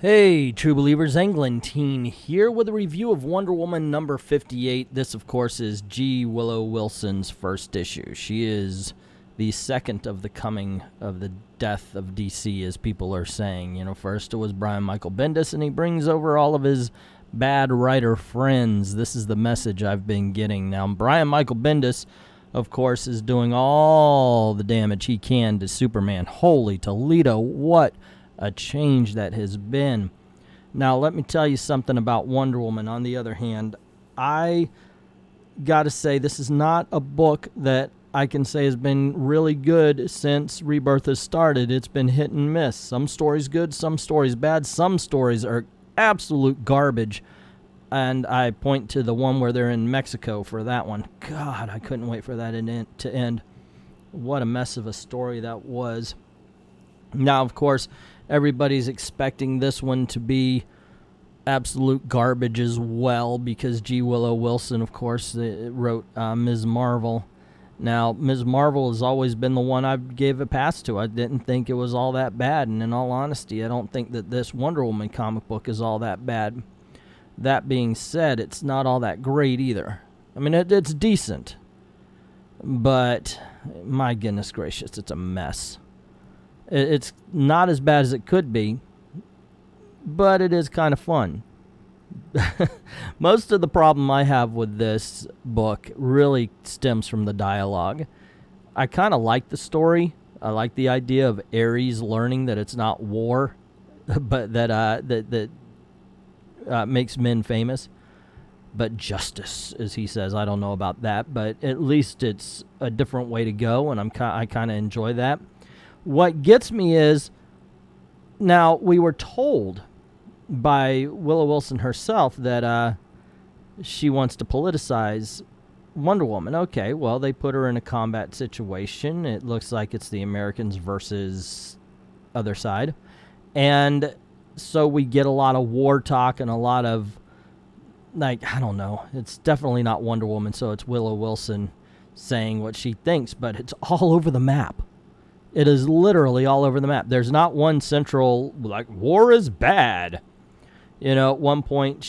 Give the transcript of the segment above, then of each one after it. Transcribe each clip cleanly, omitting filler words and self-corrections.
Hey, True Believers, Englentine here with a review of Wonder Woman number 58. This, of course, is G. Willow Wilson's first issue. She is the second of the coming of the death of DC, as people are saying. You know, first it was Brian Michael Bendis, and he brings over all of his bad writer friends. This is the message I've been getting. Now, Brian Michael Bendis, of course, is doing all the damage he can to Superman. Holy Toledo, what a change that has been. Now, let me tell you something about Wonder Woman. On the other hand, I gotta say, this is not a book that I can say has been really good since Rebirth has started. It's been hit and miss. Some stories good, some stories bad, some stories are absolute garbage. And I point to the one where they're in Mexico for that one. God, I couldn't wait for that to end. What a mess of a story that was. Now, of course, everybody's expecting this one to be absolute garbage as well because G. Willow Wilson, of course, wrote Ms. Marvel. Now, Ms. Marvel has always been the one I gave a pass to. I didn't think it was all that bad, and in all honesty, I don't think that this Wonder Woman comic book is all that bad. That being said, it's not all that great either. I mean, it's decent, but my goodness gracious, it's a mess. It's not as bad as it could be, but it is kind of fun. Most of the problem I have with this book really stems from the dialogue. I kind of like the story. I like the idea of Ares learning that it's not war, but that makes men famous. But justice, as he says, I don't know about that, but at least it's a different way to go, and I kind of enjoy that. What gets me is, now, we were told by Willow Wilson herself that she wants to politicize Wonder Woman. Okay, well, they put her in a combat situation. It looks like it's the Americans versus other side. And so we get a lot of war talk and a lot of, like, I don't know. It's definitely not Wonder Woman, so it's Willow Wilson saying what she thinks, but it's all over the map. It is literally all over the map. There's not one central, like, war is bad. You know, at one point,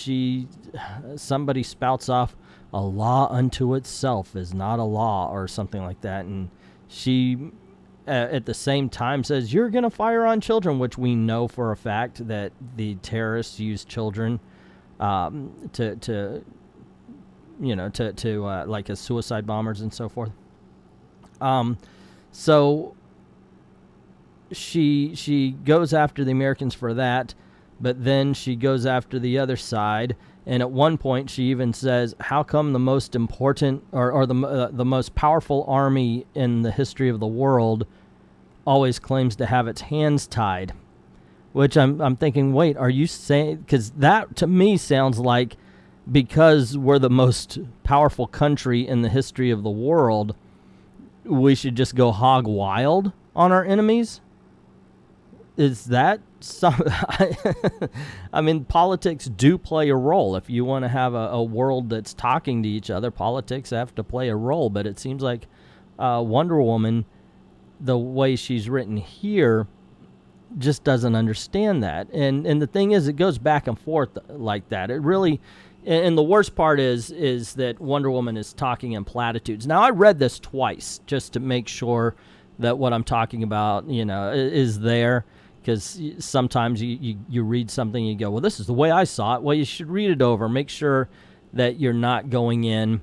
somebody spouts off, a law unto itself is not a law, or something like that. And she, at the same time, says, you're going to fire on children, which we know for a fact that the terrorists use children to like as suicide bombers and so forth. So she goes after the Americans for that, but then she goes after the other side, and at one point she even says, how come the most important or the most powerful army in the history of the world always claims to have its hands tied? Which I'm thinking, wait, are you saying, because that to me sounds like because we're the most powerful country in the history of the world, we should just go hog wild on our enemies? Is that some? I mean, politics do play a role. If you want to have a world that's talking to each other, politics have to play a role. But it seems like Wonder Woman, the way she's written here, just doesn't understand that. And the thing is, it goes back and forth like that. It really, and the worst part is that Wonder Woman is talking in platitudes. Now, I read this twice just to make sure that what I'm talking about, you know, is there. Because sometimes you read something and you go, well, this is the way I saw it. Well, you should read it over. Make sure that you're not going in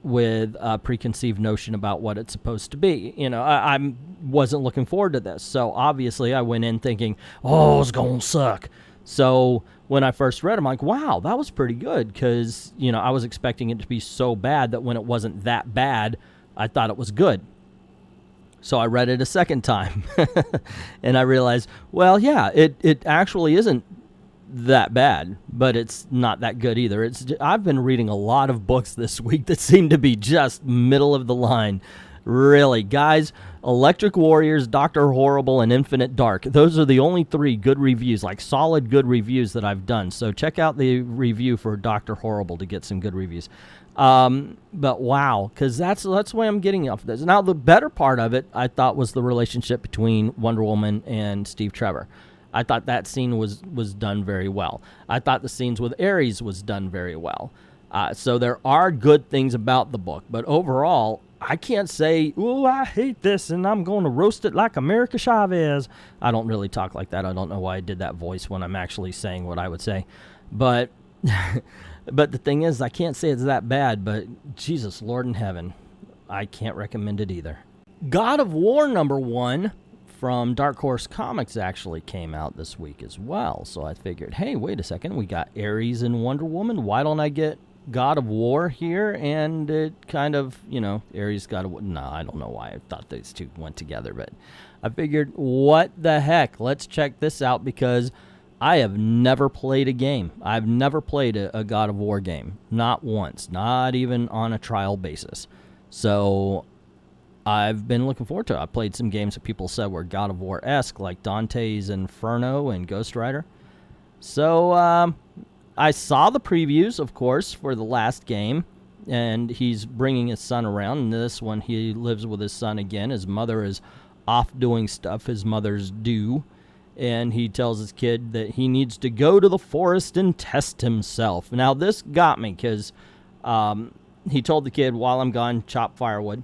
with a preconceived notion about what it's supposed to be. You know, I wasn't looking forward to this. So obviously I went in thinking, oh, it's going to suck. So when I first read it, I'm like, wow, that was pretty good. Because, you know, I was expecting it to be so bad that when it wasn't that bad, I thought it was good. So I read it a second time, and I realized, well, yeah, it actually isn't that bad, but it's not that good either. I've been reading a lot of books this week that seem to be just middle of the line. Really, guys, Electric Warriors, Dr. Horrible, and Infinite Dark. Those are the only 3 good reviews, like solid good reviews that I've done. So check out the review for Dr. Horrible to get some good reviews. But wow, because that's the way I'm getting off of this. Now, the better part of it, I thought, was the relationship between Wonder Woman and Steve Trevor. I thought that scene was done very well. I thought the scenes with Ares was done very well. So there are good things about the book, but overall, I can't say, "Ooh, I hate this and I'm going to roast it like America Chavez." I don't really talk like that. I don't know why I did that voice when I'm actually saying what I would say. But but the thing is, I can't say it's that bad, but Jesus, Lord in heaven, I can't recommend it either. God of War #1 from Dark Horse Comics actually came out this week as well. So I figured, hey, wait a second, we got Ares and Wonder Woman. Why don't I get God of War here? And it kind of, Ares God of War. No, I don't know why I thought these two went together, but I figured, what the heck? Let's check this out, because I have never played a game. I've never played a God of War game. Not once. Not even on a trial basis. So I've been looking forward to it. I played some games that people said were God of War-esque, like Dante's Inferno and Ghost Rider. So I saw the previews, of course, for the last game, and he's bringing his son around. In this one, he lives with his son again. His mother is off doing stuff his mothers do, and he tells his kid that he needs to go to the forest and test himself. Now, this got me, because he told the kid, while I'm gone, chop firewood.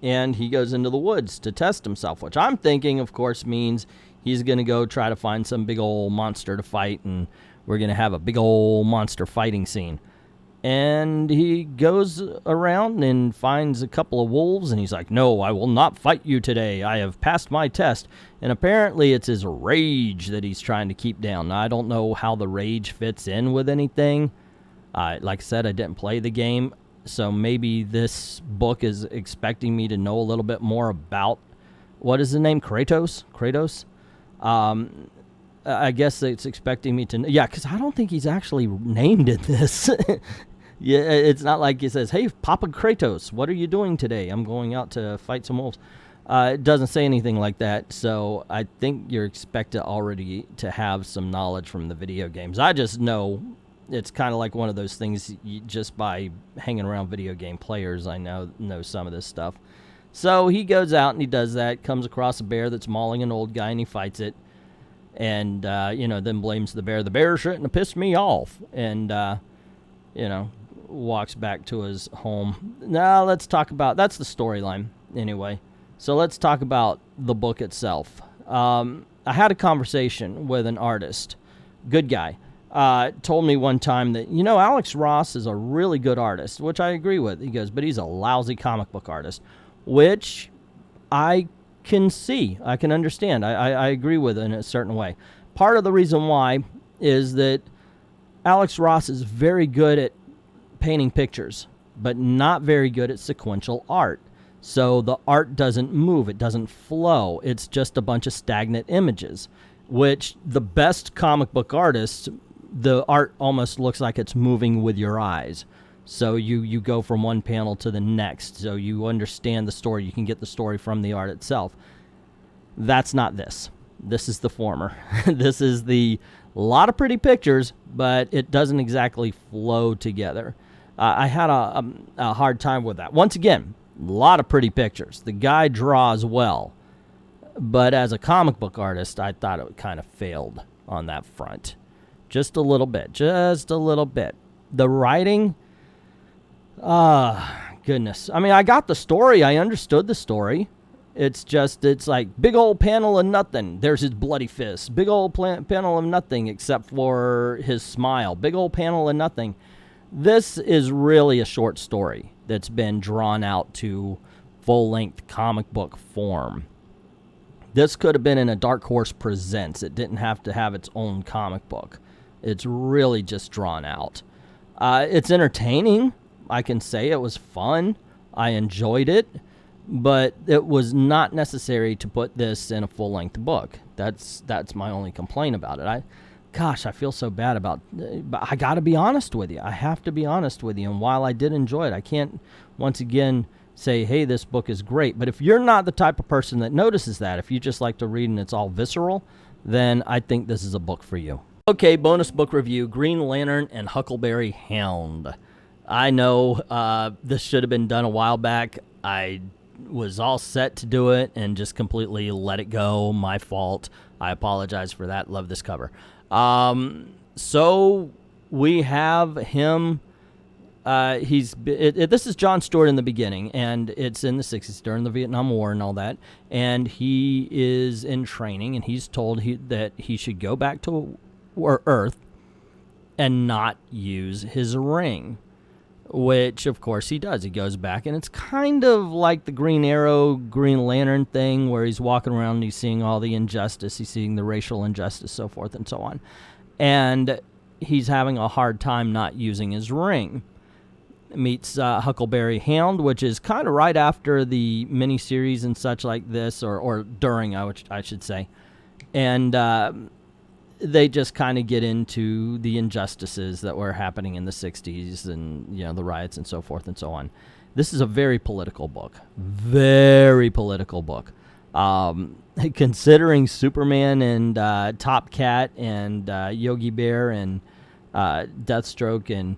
And he goes into the woods to test himself, which I'm thinking, of course, means he's going to go try to find some big old monster to fight, and we're going to have a big old monster fighting scene. And he goes around and finds a couple of wolves, and he's like, "No, I will not fight you today. I have passed my test." And apparently it's his rage that he's trying to keep down. Now, I don't know how the rage fits in with anything. Like I said, I didn't play the game. So maybe this book is expecting me to know a little bit more about, what is the name? Kratos? I guess it's expecting me to, yeah, because I don't think he's actually named in this. Yeah, it's not like he says, "Hey, Papa Kratos, what are you doing today?" "I'm going out to fight some wolves." It doesn't say anything like that, so I think you're expected already to have some knowledge from the video games. I just know it's kind of like one of those things, just by hanging around video game players, I know some of this stuff. So he goes out and he does that, comes across a bear that's mauling an old guy, and he fights it. And, then blames the bear. "The bear shouldn't have pissed me off." And, walks back to his home. Now let's talk about, that's the storyline anyway. So let's talk about the book itself. I had a conversation with an artist, good guy. Told me one time that, Alex Ross is a really good artist, which I agree with. He goes, but he's a lousy comic book artist, which I can see. I can understand. I agree with it in a certain way. Part of the reason why is that Alex Ross is very good at painting pictures, but not very good at sequential art. So the art doesn't move. It doesn't flow. It's just a bunch of stagnant images, which the best comic book artists, the art almost looks like it's moving with your eyes. So you go from one panel to the next, so you understand the story. You can get the story from the art itself. That's not this. This is the former. This is the lot of pretty pictures, but it doesn't exactly flow together. I had a hard time with that. Once again, a lot of pretty pictures. The guy draws well, but as a comic book artist, I thought it kind of failed on that front. Just a little bit. The writing, goodness. I mean, I got the story. I understood the story. It's like big old panel of nothing. There's his bloody fist. Big old panel of nothing except for his smile. Big old panel of nothing. This is really a short story that's been drawn out to full-length comic book form. This could have been in a Dark Horse Presents. It didn't have to have its own comic book. It's really just drawn out. It's entertaining. I can say it was fun. I enjoyed it. But it was not necessary to put this in a full-length book. That's my only complaint about it. I feel so bad about it. But I got to be honest with you. I have to be honest with you. And while I did enjoy it, I can't, once again, say, hey, this book is great. But if you're not the type of person that notices that, if you just like to read and it's all visceral, then I think this is a book for you. Okay, bonus book review, Green Lantern and Huckleberry Hound. I know this should have been done a while back. I was all set to do it and just completely let it go. My fault. I apologize for that. Love this cover. So we have him. This is John Stewart in the beginning, and it's in the 60s during the Vietnam War and all that. And he is in training, and he's told that he should go back to Earth and not use his ring, which of course he does. He goes back, and it's kind of like the Green Arrow, Green Lantern thing, where he's walking around and he's seeing all the injustice, he's seeing the racial injustice, so forth and so on, and he's having a hard time not using his ring. Meets Huckleberry Hound, which is kind of right after the miniseries and such like this, or during, I should say, and they just kind of get into the injustices that were happening in the 60s and, you know, the riots and so forth and so on. This is a very political book. Very political book. Considering Superman and Top Cat and Yogi Bear and Deathstroke and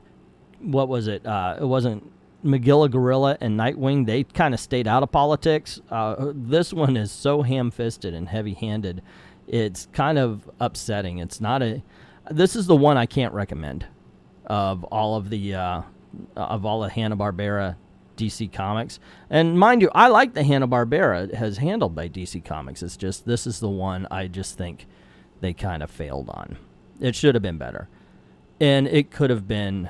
what was it? It wasn't Magilla Gorilla and Nightwing. They kind of stayed out of politics. This one is so ham-fisted and heavy-handed. It's kind of upsetting. It's not a. This is the one I can't recommend of all of the Hanna-Barbera DC Comics. And mind you, I like the Hanna-Barbera as handled by DC Comics. It's just this is the one I just think they kind of failed on. It should have been better, and it could have been.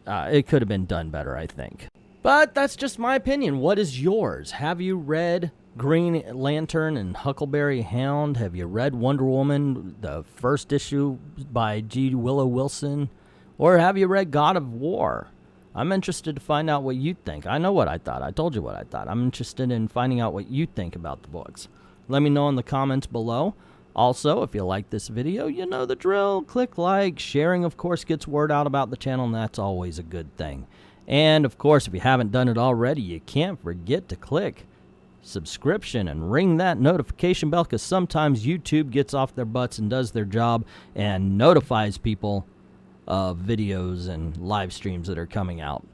It could have been done better, I think. But that's just my opinion. What is yours? Have you read Green Lantern and Huckleberry Hound? Have you read Wonder Woman, the first issue by Willow Wilson? Or have you read God of War? I'm interested to find out what you think. I know what I thought. I told you what I thought. I'm interested in finding out what you think about the books. Let me know in the comments below. Also, if you like this video, you know the drill. Click like. Sharing, of course, gets word out about the channel, and that's always a good thing. And, of course, if you haven't done it already, you can't forget to click subscription and ring that notification bell, because sometimes YouTube gets off their butts and does their job and notifies people of videos and live streams that are coming out.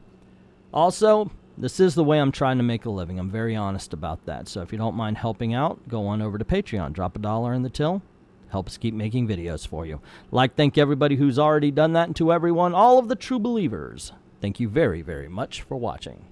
Also, this is the way I'm trying to make a living. I'm very honest about that. So if you don't mind helping out, go on over to Patreon. Drop $1 in the till. Help us keep making videos for you. Thank everybody who's already done that, and to everyone, all of the true believers, thank you very, very much for watching.